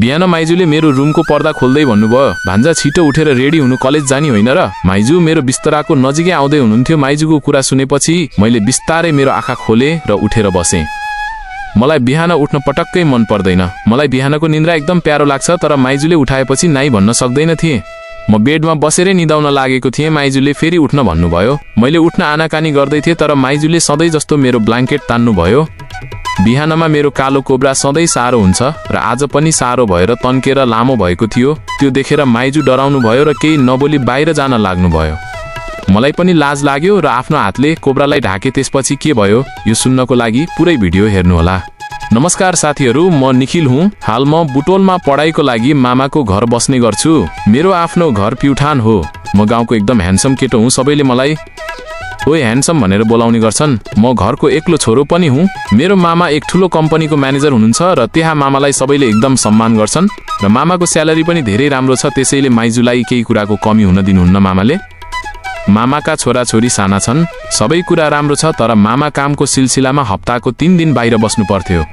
बिहान माइजूले मेरो रुमको पर्दा खोल्दै भन्नुभयो, भान्जा छिटो उठेर रेडी हुनु, कलेज जाने होइन र? माइजू मेरो बिस्तराको नजिकै आउँदै हुनुहुन्थ्यो। माइजूको कुरा सुनेपछि मैले बिस्तारै मेरो आँखा खोले र उठेर बसे। मलाई बिहान उठ्न पटक्कै मन पर्दैन। मलाई बिहानको निन्द्रा एकदम प्यारो लाग्छ, तर माइजूले उठाएपछि नाइ भन्न सक्दैन थिएँ। म बेडमा बसेरै निदाउन लागेको थिएँ। माइजूले फेरि उठ्न भन्नुभयो। मैले उठ्न आनाकानी गर्दै थिएँ, तर माइजूले सधैँ जस्तो मेरो ब्ल्याङ्केट तान्नुभयो। बिहानमा मेरो कालो कोब्रा सधैँ सारो हुन्छ र आज पनि सारो भएर तन्केर लामो भएको थियो। त्यो देखेर माइजू डराउनु भयो र केही नबोली बाहिर जान लाग्नुभयो। मलाई पनि लाज लाग्यो र आफ्नो हातले कोब्रालाई ढाके। त्यसपछि के भयो यो सुन्नको लागि पुरै भिडियो हेर्नुहोला। नमस्कार साथीहरू, म निखिल हुँ। हाल म बुटोलमा पढाइको लागि मामाको घर बस्ने गर्छु। मेरो आफ्नो घर प्युठान हो। म गाउँको एकदम ह्यान्डसम केटो हुँ। सबैले मलाई ओए ह्यान्डसम भनेर बोलाउने गर्छन्। म घरको एक्लो छोरो पनि हुँ। मेरो मामा एक ठुलो कम्पनीको म्यानेजर हुनुहुन्छ र त्यहाँ मामालाई सबैले एकदम सम्मान गर्छन् र मामाको स्यालेरी पनि धेरै राम्रो छ। त्यसैले माइजूलाई केही कुराको कमी हुन दिनुहुन्न मामाले। मामाका छोराछोरी साना छन्, सबै कुरा राम्रो छ, तर मामा कामको सिलसिलामा हप्ताको 3 दिन बाहिर बस्नु पर्थ्यो।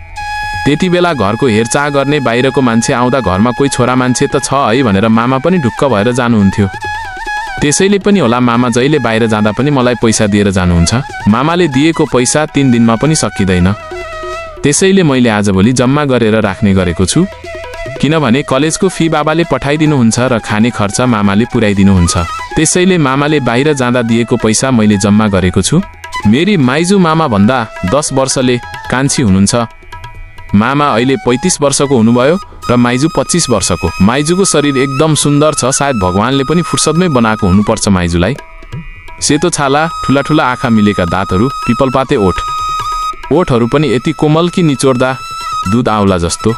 त्यति बेला घरको हेरचाह गर्ने बाहिरको मान्छे आउँदा घरमा कोही छोरा मान्छे त छ है भनेर मामा पनि ढुक्क भएर जानुहुन्थ्यो। त्यसैले पनि होला मामा जहिले बाहिर जाँदा पनि मलाई पैसा दिएर जानुहुन्छ। मामाले दिएको पैसा 3 दिनमा पनि सकिँदैन। त्यसैले मैले आजभोलि जम्मा गरेर राख्ने गरेको छु, किनभने कलेजको फी बाबाले पठाइदिनुहुन्छ र खाने खर्च मामाले पुर्याइदिनुहुन्छ। त्यसैले मामाले बाहिर जाँदा दिएको पैसा मैले जम्मा गरेको छु। मेरी माइजू मामा भन्दा 10 वर्षले कान्छी हुनुहुन्छ। मामा अहिले 35 वर्षको हुनुभयो र माइजू 25 वर्षको। माइजूको शरीर एकदम सुन्दर छ। सायद भगवानले पनि फुर्सदमै बनाएको हुनुपर्छ माइजूलाई। सेतो छाला, ठुला ठुला आँखा, मिलेका दाँतहरू, पिपलपाते ओठ, ओठहरू पनि यति कोमल कि निचोड्दा दुध आउला जस्तो।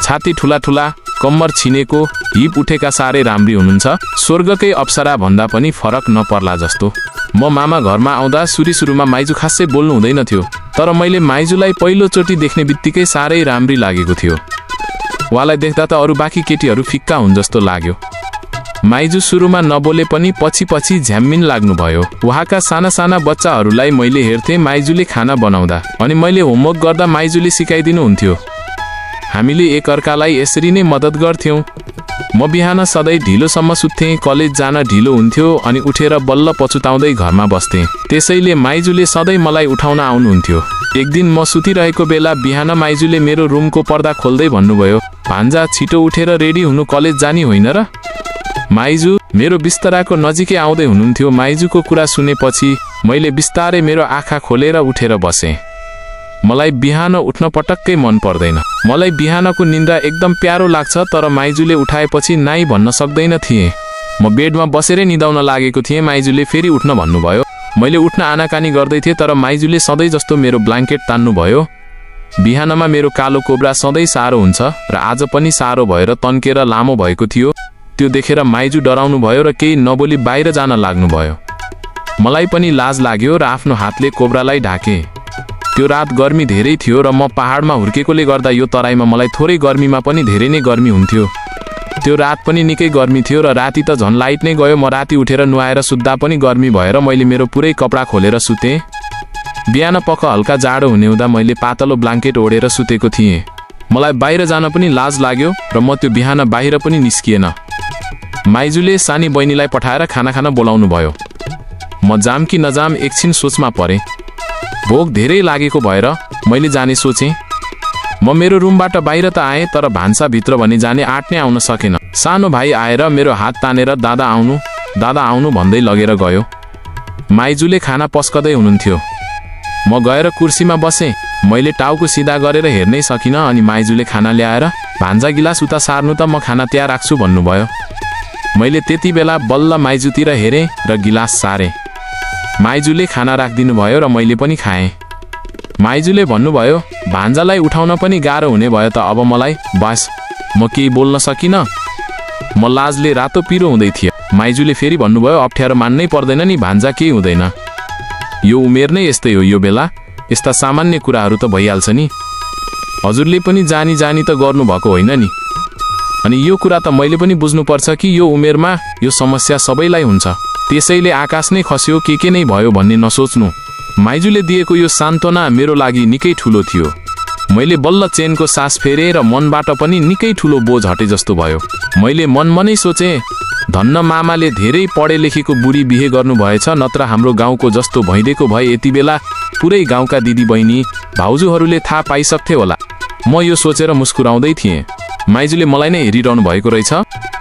छाती ठुला ठुला, कम्मर छिनेको, हिप उठेका, साह्रै राम्री हुनुहुन्छ। स्वर्गकै अप्सरा भन्दा पनि फरक नपर्ला जस्तो। म मामा घरमा आउँदा सुरुमा माइजू खासै बोल्नु हुँदैन थियो, तर मैले माइजूलाई पहिलोचोटि देख्ने बित्तिकै साह्रै राम्री लागेको थियो। उहाँलाई देख्दा त अरू बाँकी केटीहरू फिक्का हुन् जस्तो लाग्यो। माइजू सुरुमा नबोले पनि पछि पछि झ्याम्मिन लाग्नुभयो। उहाँका साना साना बच्चाहरूलाई मैले हेर्थेँ माइजूले खाना बनाउँदा, अनि मैले होमवर्क गर्दा माइजूले सिकाइदिनुहुन्थ्यो। हामीले एकअर्कालाई यसरी नै मद्दत गर्थ्यौँ। म बिहान सधैँ ढिलोसम्म सुत्थेँ, कलेज जान ढिलो हुन्थ्यो अनि उठेर बल्ल पछुताउँदै घरमा बस्थेँ। त्यसैले माइजूले सधैँ मलाई उठाउन आउनुहुन्थ्यो। एक दिन म सुतिरहेको बेला बिहान माइजूले मेरो रुमको पर्दा खोल्दै भन्नुभयो, भान्जा छिटो उठेर रेडी हुनु, कलेज जाने होइन र? माइजू मेरो बिस्तराको नजिकै आउँदै हुनुहुन्थ्यो। माइजूको कुरा सुनेपछि मैले बिस्तारै मेरो आँखा खोलेर उठेर बसेँ। मलाई बिहान उठ्न पटक्कै मन पर्दैन। मलाई बिहानको निन्द्रा एकदम प्यारो लाग्छ, तर माइजूले उठाएपछि नाइ भन्न सक्दैन थिएँ। म बेडमा बसेरै निदाउन लागेको थिएँ। माइजूले फेरि उठ्न भन्नुभयो। मैले उठ्न आनाकानी गर्दै थिएँ, तर माइजूले सधैँ जस्तो मेरो ब्ल्याङ्केट तान्नुभयो। बिहानमा मेरो कालो कोब्रा सधैँ सारो हुन्छ र आज पनि सारो भएर तन्केर लामो भएको थियो। त्यो देखेर माइजू डराउनु भयो र केही नबोली बाहिर जान लाग्नुभयो। मलाई पनि लाज लाग्यो र आफ्नो हातले कोब्रालाई ढाके। त्यो रात गर्मी धेरै थियो र म पहाडमा हुर्केकोले गर्दा यो तराईमा मलाई थोरै गर्मीमा पनि धेरै नै गर्मी हुन्थ्यो। त्यो रात पनि निकै गर्मी थियो र राति त झन् लाइट नै गयो। म राति उठेर नुहाएर सुत्दा पनि गर्मी भएर मैले मेरो पुरै कपडा खोलेर सुतेँ। बिहान पख हल्का जाडो हुने हुँदा मैले पातलो ब्ल्याङ्केट ओढेर सुतेको थिएँ। मलाई बाहिर जान पनि लाज लाग्यो र म त्यो बिहान बाहिर पनि निस्किएन। माइजूले सानी बहिनीलाई पठाएर खाना खान बोलाउनु भयो। म जाम कि नजाम एकछिन सोचमा परेँ। भोक धेरै लागेको भएर मैले जाने सोचेँ। म मेरो रुमबाट बाहिर त आएँ, तर भान्साभित्र भने जाने आँट नै आउन सकेन। सानो भाइ आएर मेरो हात तानेर दादा आउनु भन्दै लगेर गयो। माइजूले खाना पस्कदै हुनुहुन्थ्यो। म गएर कुर्सीमा बसेँ। मैले टाउको सिधा गरेर हेर्नै सकिनँ अनि माइजूले खाना ल्याएर भान्जा गिलास उता सार्नु त म खाना त्यहाँ राख्छु भन्नुभयो। मैले त्यति बेला बल्ल माइजूतिर हेरेँ र गिलास सारेँ। माइजूले खाना राखिदिनु भयो र मैले पनि खाएँ। माइजूले भन्नुभयो, भान्जालाई उठाउन पनि गाह्रो हुने भयो त अब मलाई। बस म केही बोल्न सकिनँ। म लाजले रातो पिरो हुँदै थिएँ। माइजूले फेरि भन्नुभयो, अप्ठ्यारो मान्नै पर्दैन नि, भान्जा केही हुँदैन। यो उमेर नै यस्तै हो, यो बेला यस्ता सामान्य कुराहरू त भइहाल्छ नि। हजुरले पनि जानी त गर्नुभएको होइन नि। अनि यो कुरा त मैले पनि बुझ्नुपर्छ कि यो उमेरमा यो समस्या सबैलाई हुन्छ। त्यसैले आकाश नै खस्यो के नै भयो भन्ने नसोच्नु। माइजूले दिएको यो सान्त्वना मेरो लागि निकै ठुलो थियो। मैले बल्ल चेनको सास फेरे र मनबाट पनि निकै ठुलो बोझ हटे जस्तो भयो। मैले मनमनै सोचे, धन्न मामाले धेरै पढे लेखेको बुढी बिहे गर्नु भएछ, नत्र हाम्रो गाउँको जस्तो भइदिएको भए यति बेला पुरै गाउँका दिदी बहिनी भाउजूहरूले थाहा पाइसक्थे होला। म यो सोचेर मुस्कुराउँदै थिएँ। माइजूले मलाई नै हेरिरहनु भएको रहेछ।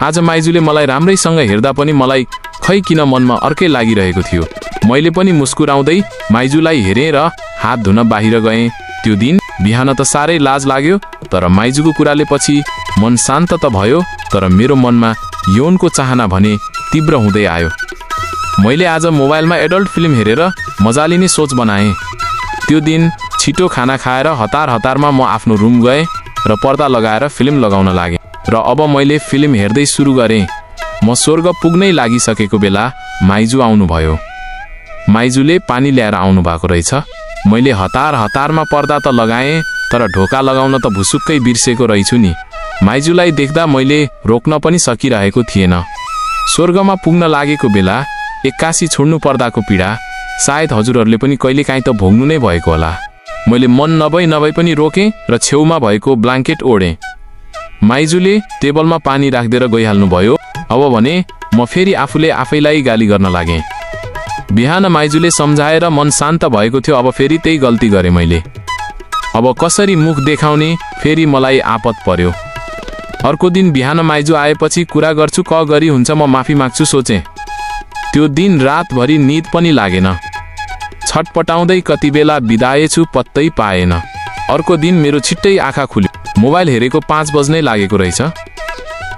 आज माइजूले मलाई राम्रैसँग हेर्दा पनि मलाई खै किन मनमा अर्कै लागिरहेको थियो। मैले पनि मुस्कुराउँदै माइजूलाई हेरेँ र हात धुन बाहिर गएँ। त्यो दिन बिहान त साह्रै लाज लाग्यो, तर माइजूको कुराले पछि मन शान्त त भयो, तर मेरो मनमा यौनको चाहना भने तीव्र हुँदै आयो। मैले आज मोबाइलमा एडल्ट फिल्म हेरेर मजाले नै सोच बनाएँ। त्यो दिन छिटो खाना खाएर हतारमा म आफ्नो रुम गएँ र पर्दा लगाएर फिल्म लगाउन लागेँ। र अब मैले फिल्म हेर्दै सुरु गरेँ। म स्वर्ग पुग्नै लागिसकेको बेला माइजू आउनुभयो। माइजूले पानी ल्याएर आउनु भएको रहेछ। मैले हतारमा पर्दा त लगाएँ, तर ढोका लगाउन त भुसुक्कै बिर्सेको रहेछु नि। माइजूलाई देख्दा मैले रोक्न पनि सकिरहेको थिएन। स्वर्गमा पुग्न लागेको बेला एक्कासी छोड्नु पर्दाको पीडा सायद हजुरहरूले पनि कहिलेकाहीँ त भोग्नु नै भएको होला। मैले मन नभई पनि रोकेँ र छेउमा भएको ब्ल्याङ्केट ओढेँ। माइजूले टेबलमा पानी राखिदिएर गइहाल्नु भयो। अब भने म फेरि आफैलाई गाली गर्न लागेँ। बिहान माइजूले सम्झाएर मन शान्त भएको थियो। अब फेरि त्यही गल्ती गरेँ मैले। अब कसरी मुख देखाउने फेरि मलाई आपत पर्यो। अर्को दिन बिहान माइजू आएपछि कुरा गर्छु क गरी हुन्छ म माफी माग्छु सोचेँ। त्यो दिन रातभरि निद पनि लागेन। छटपटाउँदै कति बेला बिदाएछु पत्तै पाएन। अर्को दिन मेरो छिट्टै आँखा खुल्यो। मोबाइल हेरेको 5 बज्नै लागेको रहेछ।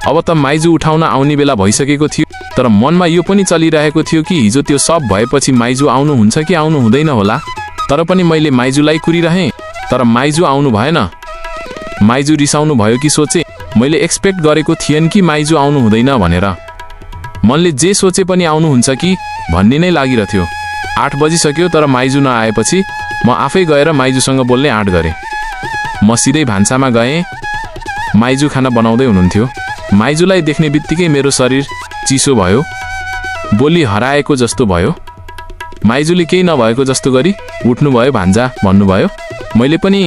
अब त माइजू उठाउन आउने बेला भइसकेको थियो, तर मनमा यो पनि चलिरहेको थियो कि हिजो त्यो सब भएपछि माइजू आउनुहुन्छ कि आउनु हुँदैन होला। तर पनि मैले माइजूलाई कुरिरहेँ, तर माइजू आउनु भएन। माइजू रिसाउनु भयो कि सोचे। मैले एक्सपेक्ट गरेको थिएन कि माइजू आउनु हुँदैन भनेर। मनले जे सोचे पनि आउनुहुन्छ कि भन्ने नै लागिरथ्यो। 8 बजिसक्यो, तर माइजू नआएपछि म आफै गएर माइजूसँग बोल्ने आँट गरेँ। म सिधै भान्सामा गएँ। माइजू खाना बनाउँदै हुनुहुन्थ्यो। माइजूलाई देख्ने बित्तिकै मेरो शरीर चिसो भयो, बोली हराएको जस्तो भयो। माइजूले केही नभएको जस्तो गरी उठ्नुभयो, भान्जा भन्नुभयो। मैले पनि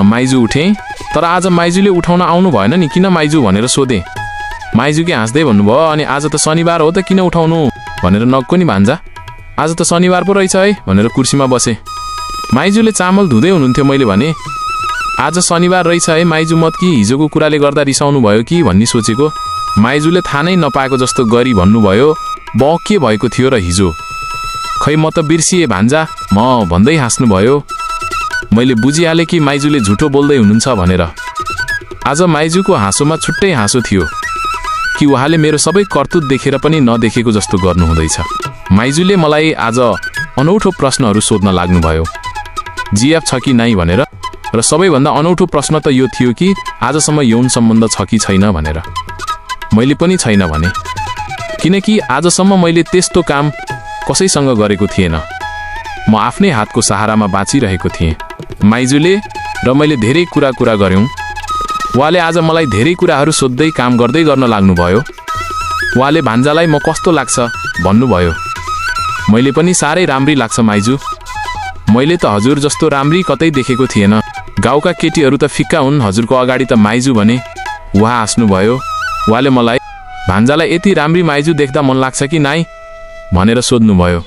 माइजू उठेँ, तर आज माइजूले उठाउन आउनु भएन नि, किन माइजू भनेर सोधेँ। माइजूले हाँस्दै भन्नुभयो, अनि आज त शनिबार हो त किन उठाउनु भनेर नक्को नि भान्जा, आज त शनिबार पो रहेछ है भनेर कुर्सीमा बसेँ। माइजूले चामल धुँदै हुनुहुन्थ्यो। मैले भने, आज शनिबार रहेछ है माइजू, मत कि हिजोको कुराले गर्दा रिसाउनु भयो कि भन्ने सोचेको। माइजूले थाहा नै नपाएको जस्तो गरी भन्नुभयो, के भएको थियो र हिजो? खै म त बिर्सिएँ भान्जा, म भन्दै हाँस्नुभयो। मैले बुझिहालेँ कि माइजूले झुटो बोल्दै हुनुहुन्छ भनेर। आज माइजूको हाँसोमा छुट्टै हाँसो थियो कि उहाँले मेरो सबै करतुत देखेर पनि नदेखेको जस्तो गर्नुहुँदैछ। माइजूले मलाई आज अनौठो प्रश्नहरू सोध्न लाग्नुभयो, जिएफ छ कि नै भनेर। र सबैभन्दा अनौठो प्रश्न त यो थियो कि आजसम्म यौन सम्बन्ध छ कि छैन भनेर। मैले पनि छैन भने, किनकि आजसम्म मैले त्यस्तो काम कसैसँग गरेको थिएन। म आफ्नै हातको सहारामा बाँचिरहेको थिएँ। माइजूले र मैले धेरै कुरा गऱ्यौँ। उहाँले आज मलाई धेरै कुराहरू सोध्दै काम गर्दै गर्न लाग्नुभयो। उहाँले भान्जालाई म कस्तो लाग्छ भन्नुभयो। मैले पनि साह्रै राम्री लाग्छ माइजू, मैले त हजुर जस्तो राम्री कतै देखेको थिएन। गाउँका केटीहरू त फिक्का हुन्, हजुरको अगाडि त माइजू भने। उहाँ हाँस्नुभयो। उहाँले मलाई भान्जालाई यति राम्री माइजू देख्दा मन लाग्छ कि नाइ भनेर सोध्नुभयो।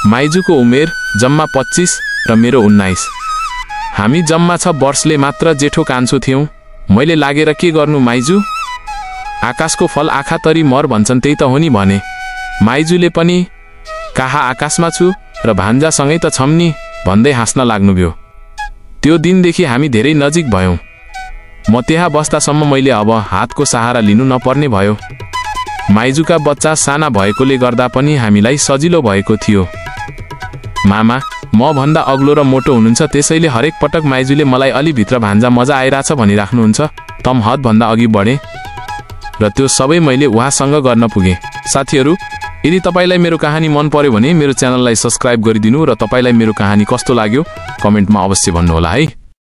माइजूको उमेर जम्मा 25 र मेरो 19। हामी जम्मा 6 वर्षले मात्र जेठो कान्छो थियौँ। मैले लागेर के गर्नु माइजू, आकाशको फल आँखा तरी मर भन्छन्, त्यही त हो नि भने। माइजूले पनि कहाँ आकाशमा छु र भान्जासँगै त छौँ नि भन्दै हाँस्न लाग्नुभयो। त्यो दिनदेखि हामी धेरै नजिक भयौँ। म त्यहाँ बस्दासम्म मैले अब हातको सहारा लिनु नपर्ने भयो। माइजूका बच्चा साना भएकोले गर्दा पनि हामीलाई सजिलो भएको थियो। मामा म भन्दा अग्लो र मोटो हुनुहुन्छ, त्यसैले हरेक पटक माइजूले मलाई अलि भित्र भान्जा मजा आइरहेछ भनिराख्नुहुन्छ। तम हदभन्दा अघि बढेँ र त्यो सबै मैले उहाँसँग गर्न पुगेँ। साथीहरू, यदि तपाईलाई मेरो कहानी मन पर्यो भने मेरो च्यानललाई सब्स्क्राइब गरिदिनु र तपाईलाई मेरो कहानी कस्तो लाग्यो कमेन्टमा अवश्य भन्नुहोला है।